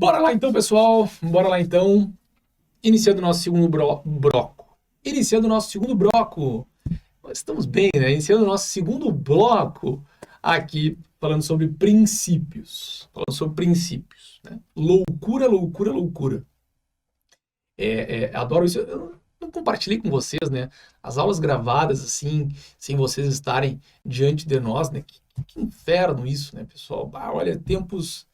Bora lá então, pessoal. Bora lá então. Iniciando o nosso segundo bloco. Iniciando o nosso segundo bloco. Nós estamos bem, né? Iniciando o nosso segundo bloco aqui, falando sobre princípios. Falando sobre princípios, né? Loucura, loucura, loucura. Adoro isso. Eu não compartilhei com vocês, né? As aulas gravadas, assim, sem vocês estarem diante de nós, né? Que inferno isso, né, pessoal? Olha, tempos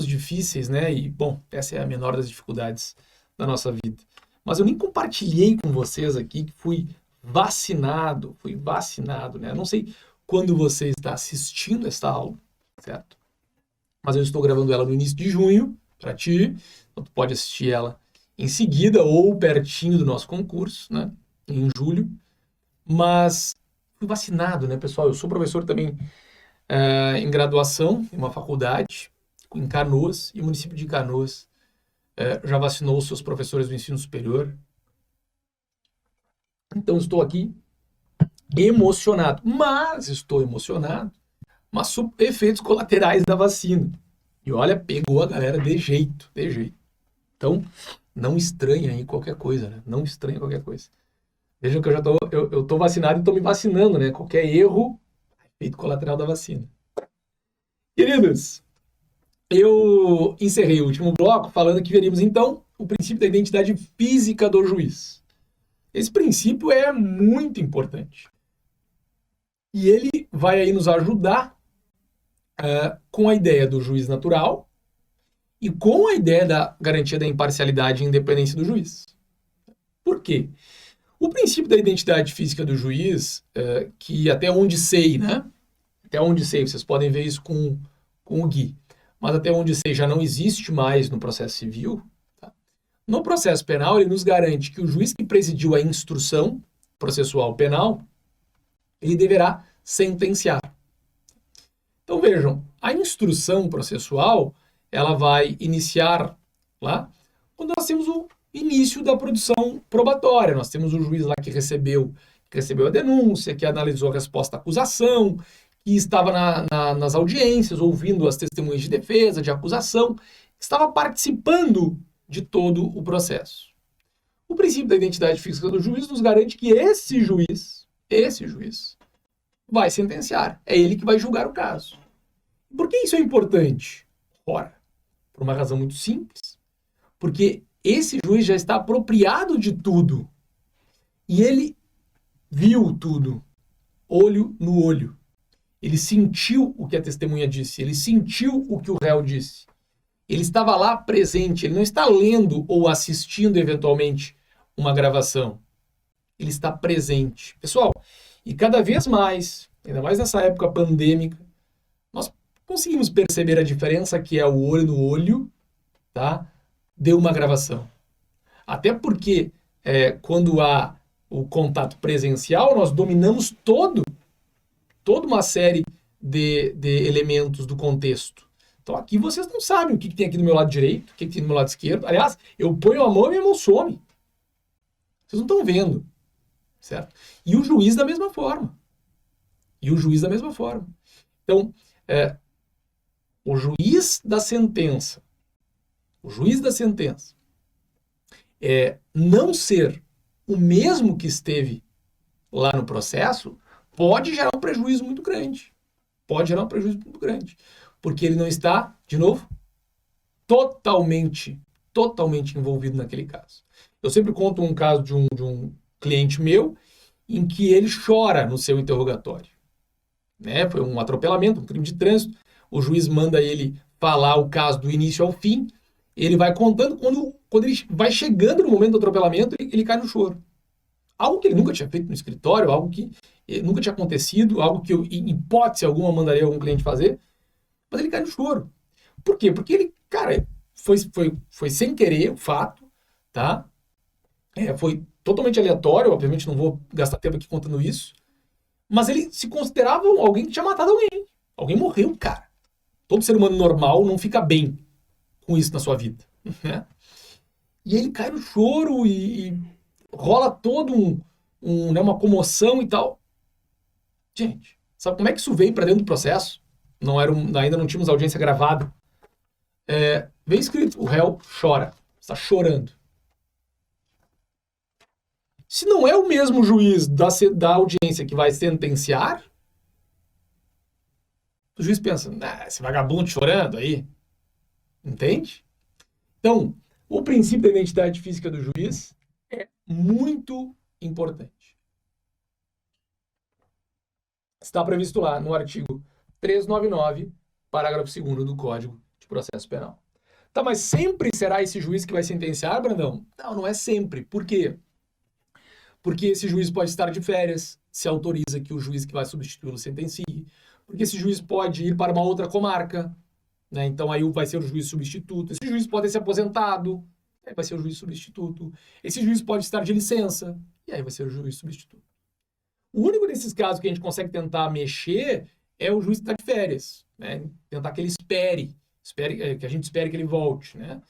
difíceis, né? E, bom, essa é a menor das dificuldades da nossa vida. Mas eu nem compartilhei com vocês aqui que fui vacinado, né? Eu não sei quando você está assistindo esta aula, certo? Mas eu estou gravando ela no início de junho, para ti. Então, tu pode assistir ela em seguida ou pertinho do nosso concurso, né? Em julho. Mas fui vacinado, né, pessoal? Eu sou professor também em graduação, em uma faculdade, em Canoas, e o município de Canoas já vacinou os seus professores do ensino superior. Então estou aqui emocionado, mas sobre efeitos colaterais da vacina. E olha, pegou a galera de jeito. Então, não estranha aí qualquer coisa, né? Não estranha qualquer coisa. Vejam que eu tô vacinado e tô me vacinando, né? Qualquer erro, efeito colateral da vacina. Queridos, eu encerrei o último bloco falando que veríamos, então, o princípio da identidade física do juiz. Esse princípio é muito importante. E ele vai aí nos ajudar com a ideia do juiz natural e com a ideia da garantia da imparcialidade e independência do juiz. Por quê? O princípio da identidade física do juiz, que até onde sei, né? Até onde sei, vocês podem ver isso com o Gui, mas até onde sei já não existe mais no processo civil. Tá? No processo penal, ele nos garante que o juiz que presidiu a instrução processual penal, ele deverá sentenciar. Então vejam, a instrução processual, ela vai iniciar lá quando nós temos o início da produção probatória. Nós temos o juiz lá que recebeu a denúncia, que analisou a resposta à acusação, que estava nas audiências, ouvindo as testemunhas de defesa, de acusação, que estava participando de todo o processo. O princípio da identidade física do juiz nos garante que esse juiz vai sentenciar. É ele que vai julgar o caso. Por que isso é importante? Ora, por uma razão muito simples. Porque esse juiz já está apropriado de tudo. E ele viu tudo, olho no olho. Ele sentiu o que a testemunha disse, ele sentiu o que o réu disse. Ele estava lá presente, ele não está lendo ou assistindo eventualmente uma gravação. Ele está presente. Pessoal, e cada vez mais, ainda mais nessa época pandêmica, nós conseguimos perceber a diferença que é o olho no olho, tá? De uma gravação. Até porque quando há o contato presencial, nós dominamos toda uma série de elementos do contexto. Então aqui vocês não sabem o que tem aqui do meu lado direito, o que tem do meu lado esquerdo. Aliás, eu ponho a mão e minha mão some. Vocês não estão vendo, certo? E o juiz da mesma forma. Então, o juiz da sentença, não ser o mesmo que esteve lá no processo, pode gerar um prejuízo muito grande. Porque ele não está, de novo, totalmente envolvido naquele caso. Eu sempre conto um caso de um cliente meu em que ele chora no seu interrogatório. Né? Foi um atropelamento, um crime de trânsito. O juiz manda ele falar o caso do início ao fim. Ele vai contando, quando ele vai chegando no momento do atropelamento, ele cai no choro. Algo que ele nunca tinha feito no escritório, algo que nunca tinha acontecido, algo que eu, em hipótese alguma, mandaria algum cliente fazer, mas ele cai no choro. Por quê? Porque ele, cara, foi sem querer o fato, tá? Foi totalmente aleatório, obviamente não vou gastar tempo aqui contando isso, mas ele se considerava alguém que tinha matado alguém. Alguém morreu, cara. Todo ser humano normal não fica bem com isso na sua vida, né? E ele cai no choro e rola todo uma comoção e tal. Gente, sabe como é que isso veio para dentro do processo? Ainda não tínhamos audiência gravada. Vem escrito, o réu chora, está chorando. Se não é o mesmo juiz da audiência que vai sentenciar, o juiz pensa, esse vagabundo chorando aí, entende? Então, o princípio da identidade física do juiz é muito importante. Está previsto lá no artigo 399, parágrafo 2º do Código de Processo Penal. Tá, mas sempre será esse juiz que vai sentenciar, Brandão? Não, não é sempre. Por quê? Porque esse juiz pode estar de férias, se autoriza que o juiz que vai substituí-lo sentencie. Porque esse juiz pode ir para uma outra comarca, né? Então aí vai ser o juiz substituto. Esse juiz pode ser aposentado, aí vai ser o juiz substituto. Esse juiz pode estar de licença, e aí vai ser o juiz substituto. O único desses casos que a gente consegue tentar mexer é o juiz que está de férias, né? Tentar que ele espere, que a gente espere que ele volte, né?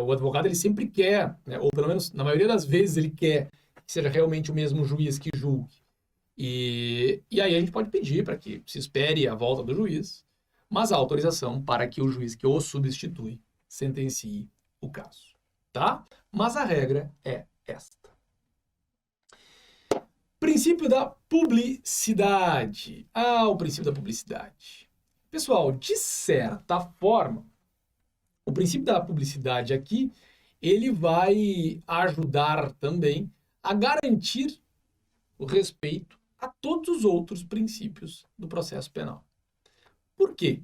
O advogado ele sempre quer, né? Ou pelo menos na maioria das vezes ele quer que seja realmente o mesmo juiz que julgue. E aí a gente pode pedir para que se espere a volta do juiz, mas há autorização para que o juiz que o substitui sentencie o caso, tá? Mas a regra é esta. Princípio da publicidade. O princípio da publicidade. Pessoal, de certa forma, o princípio da publicidade aqui, ele vai ajudar também a garantir o respeito a todos os outros princípios do processo penal. Por quê?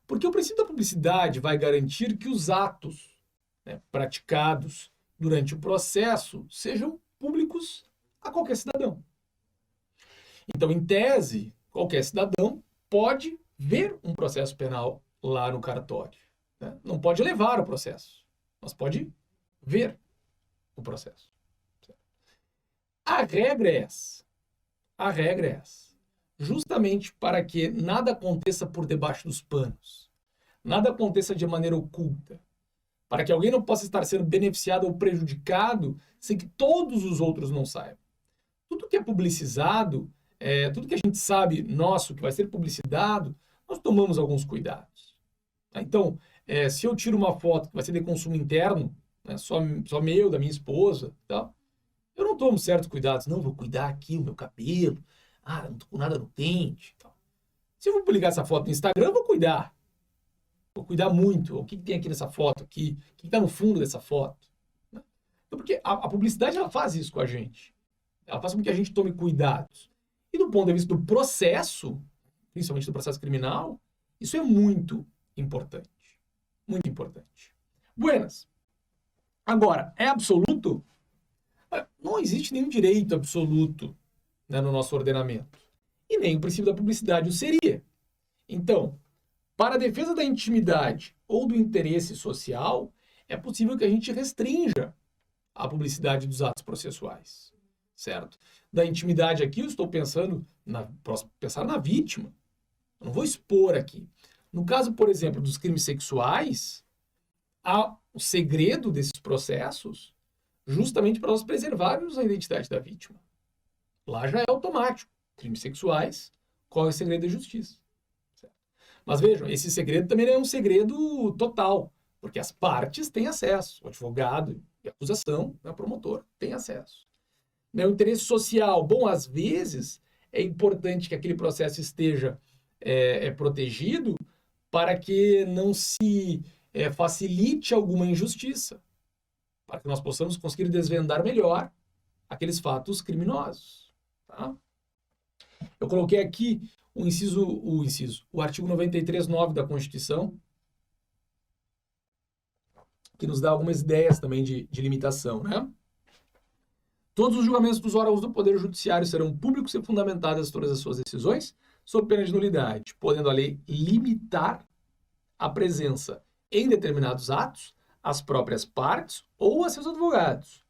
Porque o princípio da publicidade vai garantir que os atos, né, praticados durante o processo sejam públicos a qualquer cidadão. Então, em tese, qualquer cidadão pode ver um processo penal lá no cartório, né? Não pode levar o processo, mas pode ver o processo. A regra é essa. A regra é essa. Justamente para que nada aconteça por debaixo dos panos, nada aconteça de maneira oculta, para que alguém não possa estar sendo beneficiado ou prejudicado sem que todos os outros não saibam. Tudo que é publicizado, tudo que a gente sabe nosso que vai ser publicitado, nós tomamos alguns cuidados. Então, se eu tiro uma foto que vai ser de consumo interno, né, só meu, da minha esposa, tá? Eu não tomo certos cuidados. Não, vou cuidar aqui o meu cabelo. Não tô com nada no dente. Tá? Se eu vou publicar essa foto no Instagram, eu vou cuidar. Vou cuidar muito. O que tem aqui nessa foto aqui? O que está no fundo dessa foto? Né? Então, porque a publicidade, ela faz isso com a gente. Ela faz com que a gente tome cuidados. E do ponto de vista do processo, principalmente do processo criminal, isso é muito importante. Muito importante. Buenas. Agora, é absoluto? Não existe nenhum direito absoluto, né, no nosso ordenamento. E nem o princípio da publicidade o seria. Então, para a defesa da intimidade ou do interesse social, é possível que a gente restrinja a publicidade dos atos processuais, certo? Da intimidade aqui, eu estou pensando pensar na vítima. Eu não vou expor aqui. No caso, por exemplo, dos crimes sexuais, há o segredo desses processos justamente para nós preservarmos a identidade da vítima. Lá já é automático. Crimes sexuais, corre o segredo da justiça. Certo? Mas vejam, esse segredo também não é um segredo total, porque as partes têm acesso. O advogado e a acusação, o promotor, têm acesso. O interesse social, bom, às vezes é importante que aquele processo esteja protegido para que não se facilite alguma injustiça, para que nós possamos conseguir desvendar melhor aqueles fatos criminosos. Tá? Eu coloquei aqui o artigo 93.9 da Constituição, que nos dá algumas ideias também de limitação, né? Todos os julgamentos dos órgãos do Poder Judiciário serão públicos e fundamentadas todas as suas decisões, sob pena de nulidade, podendo a lei limitar a presença em determinados atos às próprias partes ou a seus advogados.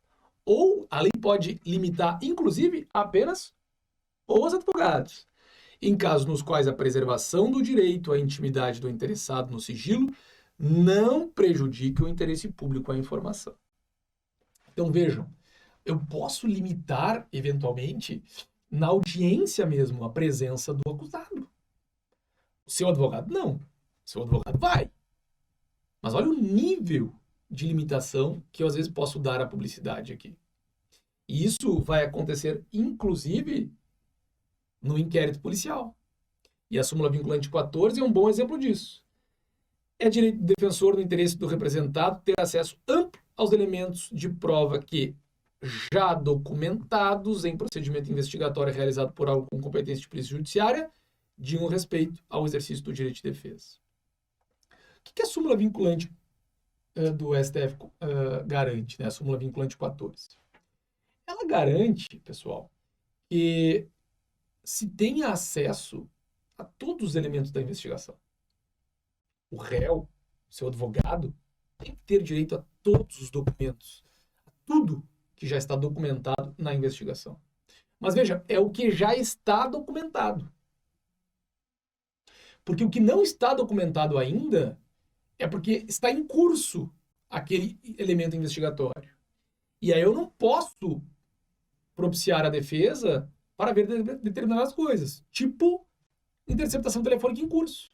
Ou a lei pode limitar, inclusive, apenas os advogados, em casos nos quais a preservação do direito à intimidade do interessado no sigilo não prejudique o interesse público à informação. Então, vejam, eu posso limitar, eventualmente, na audiência mesmo, a presença do acusado. O seu advogado, não. O seu advogado vai. Mas olha o nível de limitação que eu às vezes posso dar à publicidade aqui. E isso vai acontecer, inclusive, no inquérito policial. E a súmula vinculante 14 é um bom exemplo disso. É direito do defensor, no interesse do representado, ter acesso amplo aos elementos de prova que, já documentados em procedimento investigatório realizado por órgão com competência de polícia judiciária, digam respeito ao exercício do direito de defesa. O que a súmula vinculante do STF garante, né? A súmula vinculante 14? Ela garante, pessoal, que se tenha acesso a todos os elementos da investigação. O réu, seu advogado, tem que ter direito a todos os documentos, a tudo que já está documentado na investigação. Mas veja, é o que já está documentado. Porque o que não está documentado ainda é porque está em curso aquele elemento investigatório. E aí eu não posso propiciar a defesa para ver determinadas coisas, tipo interceptação telefônica em curso.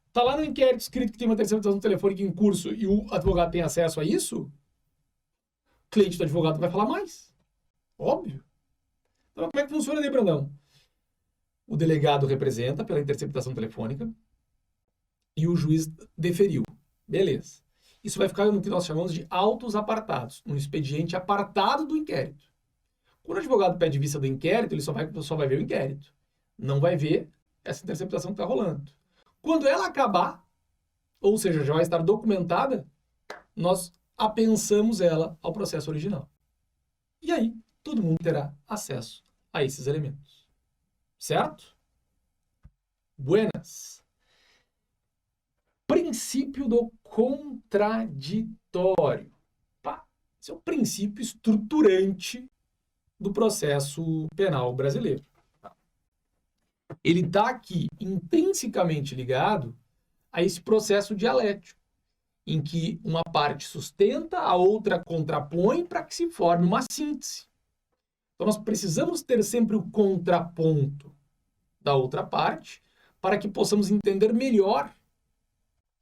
Está lá no inquérito escrito que tem uma interceptação telefônica em curso e o advogado tem acesso a isso, o cliente do advogado vai falar mais. Óbvio. Então, como é que funciona daí, Brandão? O delegado representa pela interceptação telefônica e o juiz deferiu. Beleza. Isso vai ficar no que nós chamamos de autos apartados, um expediente apartado do inquérito. Quando o advogado pede vista do inquérito, ele só vai ver o inquérito. Não vai ver essa interceptação que está rolando. Quando ela acabar, ou seja, já vai estar documentada, nós apensamos ela ao processo original. E aí, todo mundo terá acesso a esses elementos. Certo? Buenas. Princípio do contraditório. Esse é o princípio estruturante do processo penal brasileiro. Ele está aqui intrinsecamente ligado a esse processo dialético, em que uma parte sustenta, a outra contrapõe para que se forme uma síntese. Então nós precisamos ter sempre o contraponto da outra parte para que possamos entender melhor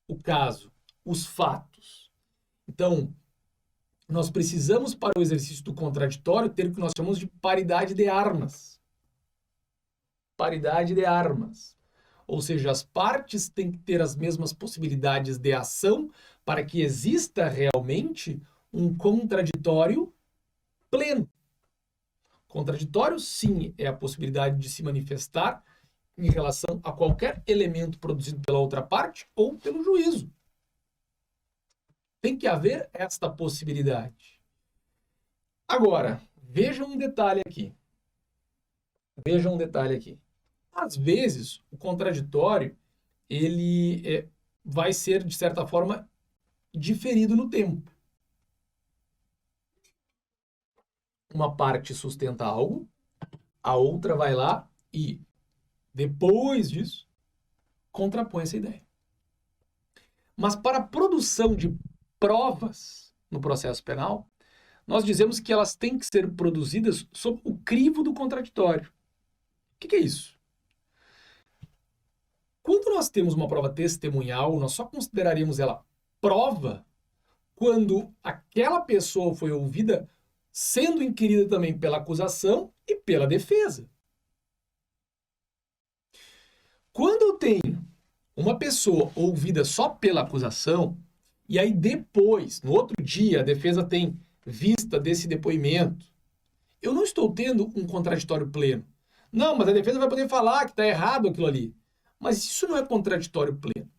o caso, os fatos. Então, nós precisamos, para o exercício do contraditório, ter o que nós chamamos de paridade de armas. Paridade de armas. Ou seja, as partes têm que ter as mesmas possibilidades de ação para que exista realmente um contraditório pleno. Contraditório, sim, é a possibilidade de se manifestar em relação a qualquer elemento produzido pela outra parte ou pelo juízo. Tem que haver esta possibilidade. Agora, vejam um detalhe aqui. Vejam um detalhe aqui. Às vezes, o contraditório, ele vai ser, de certa forma, diferido no tempo. Uma parte sustenta algo, a outra vai lá e, depois disso, contrapõe essa ideia. Mas para a produção de provas no processo penal, nós dizemos que elas têm que ser produzidas sob o crivo do contraditório. O que é isso? Quando nós temos uma prova testemunhal, nós só consideraríamos ela prova quando aquela pessoa foi ouvida sendo inquirida também pela acusação e pela defesa. Quando eu tenho uma pessoa ouvida só pela acusação, e aí depois, no outro dia, a defesa tem vista desse depoimento, eu não estou tendo um contraditório pleno. Não, mas a defesa vai poder falar que está errado aquilo ali. Mas isso não é contraditório pleno.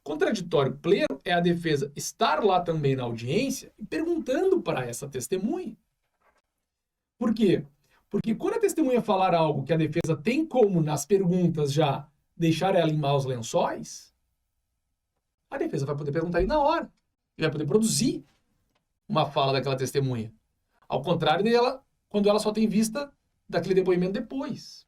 Contraditório pleno é a defesa estar lá também na audiência e perguntando para essa testemunha. Por quê? Porque quando a testemunha falar algo que a defesa tem como, nas perguntas, já deixar ela em maus lençóis, a defesa vai poder perguntar aí na hora. E vai poder produzir uma fala daquela testemunha. Ao contrário dela, quando ela só tem vista daquele depoimento depois.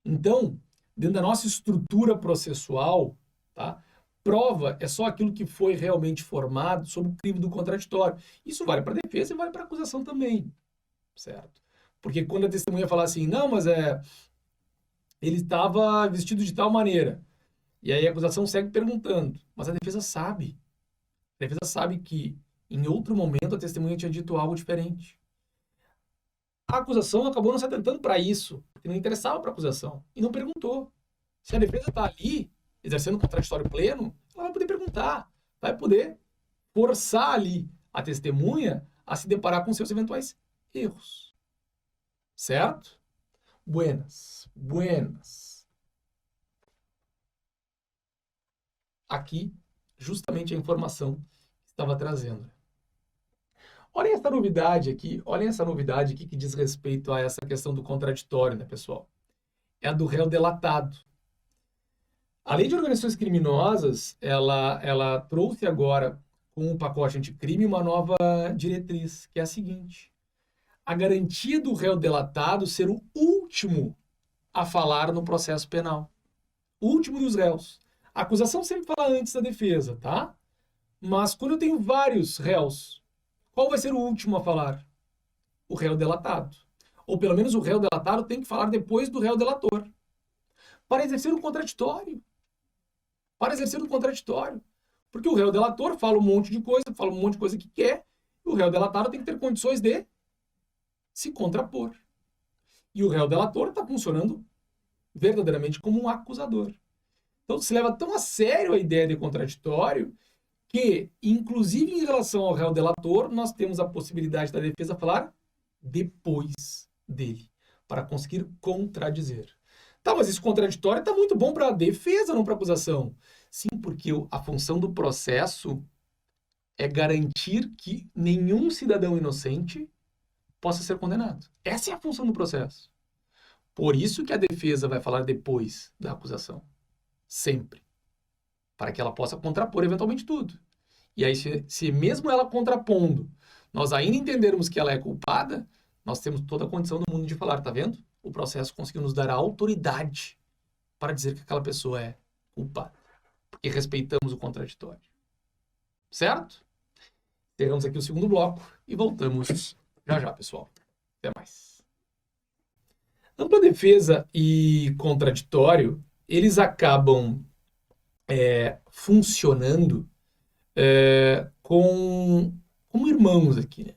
Então, dentro da nossa estrutura processual, tá? Prova é só aquilo que foi realmente formado sob o crivo do contraditório. Isso vale para a defesa e vale para a acusação também, certo? Porque quando a testemunha falar assim, não, mas ele estava vestido de tal maneira, E aí a acusação segue perguntando, mas a defesa sabe. A defesa sabe que em outro momento a testemunha tinha dito algo diferente. A acusação acabou não se atentando para isso, porque não interessava para a acusação, e não perguntou. Se a defesa está ali, exercendo um contraditório pleno, ela vai poder perguntar, vai poder forçar ali a testemunha a se deparar com seus eventuais erros. Certo? Buenas, buenas. Aqui, justamente a informação que estava trazendo. Olhem essa novidade aqui que diz respeito a essa questão do contraditório, né, pessoal? É a do réu delatado. A lei de organizações criminosas, ela trouxe agora, com o pacote anticrime, uma nova diretriz, que é a seguinte: a garantia do réu delatado ser o último a falar no processo penal. O último dos réus. A acusação sempre fala antes da defesa, tá? Mas quando eu tenho vários réus, qual vai ser o último a falar? O réu delatado. Ou pelo menos o réu delatado tem que falar depois do réu delator. Para exercer o contraditório. Porque o réu delator fala um monte de coisa que quer, e o réu delatado tem que ter condições de se contrapor. E o réu delator está funcionando verdadeiramente como um acusador. Então se leva tão a sério a ideia de contraditório que, inclusive em relação ao réu delator, nós temos a possibilidade da defesa falar depois dele, para conseguir contradizer. Tá, mas esse contraditório está muito bom para a defesa, não para a acusação. Sim, porque a função do processo é garantir que nenhum cidadão inocente possa ser condenado. Essa é a função do processo. Por isso que a defesa vai falar depois da acusação. Sempre. Para que ela possa contrapor eventualmente tudo. E aí, se mesmo ela contrapondo, nós ainda entendermos que ela é culpada, nós temos toda a condição do mundo de falar, tá vendo? O processo conseguiu nos dar a autoridade para dizer que aquela pessoa é culpada. Porque respeitamos o contraditório. Certo? Pegamos aqui o segundo bloco e voltamos já, pessoal. Até mais. Ampla defesa e contraditório, eles acabam funcionando como irmãos aqui, né?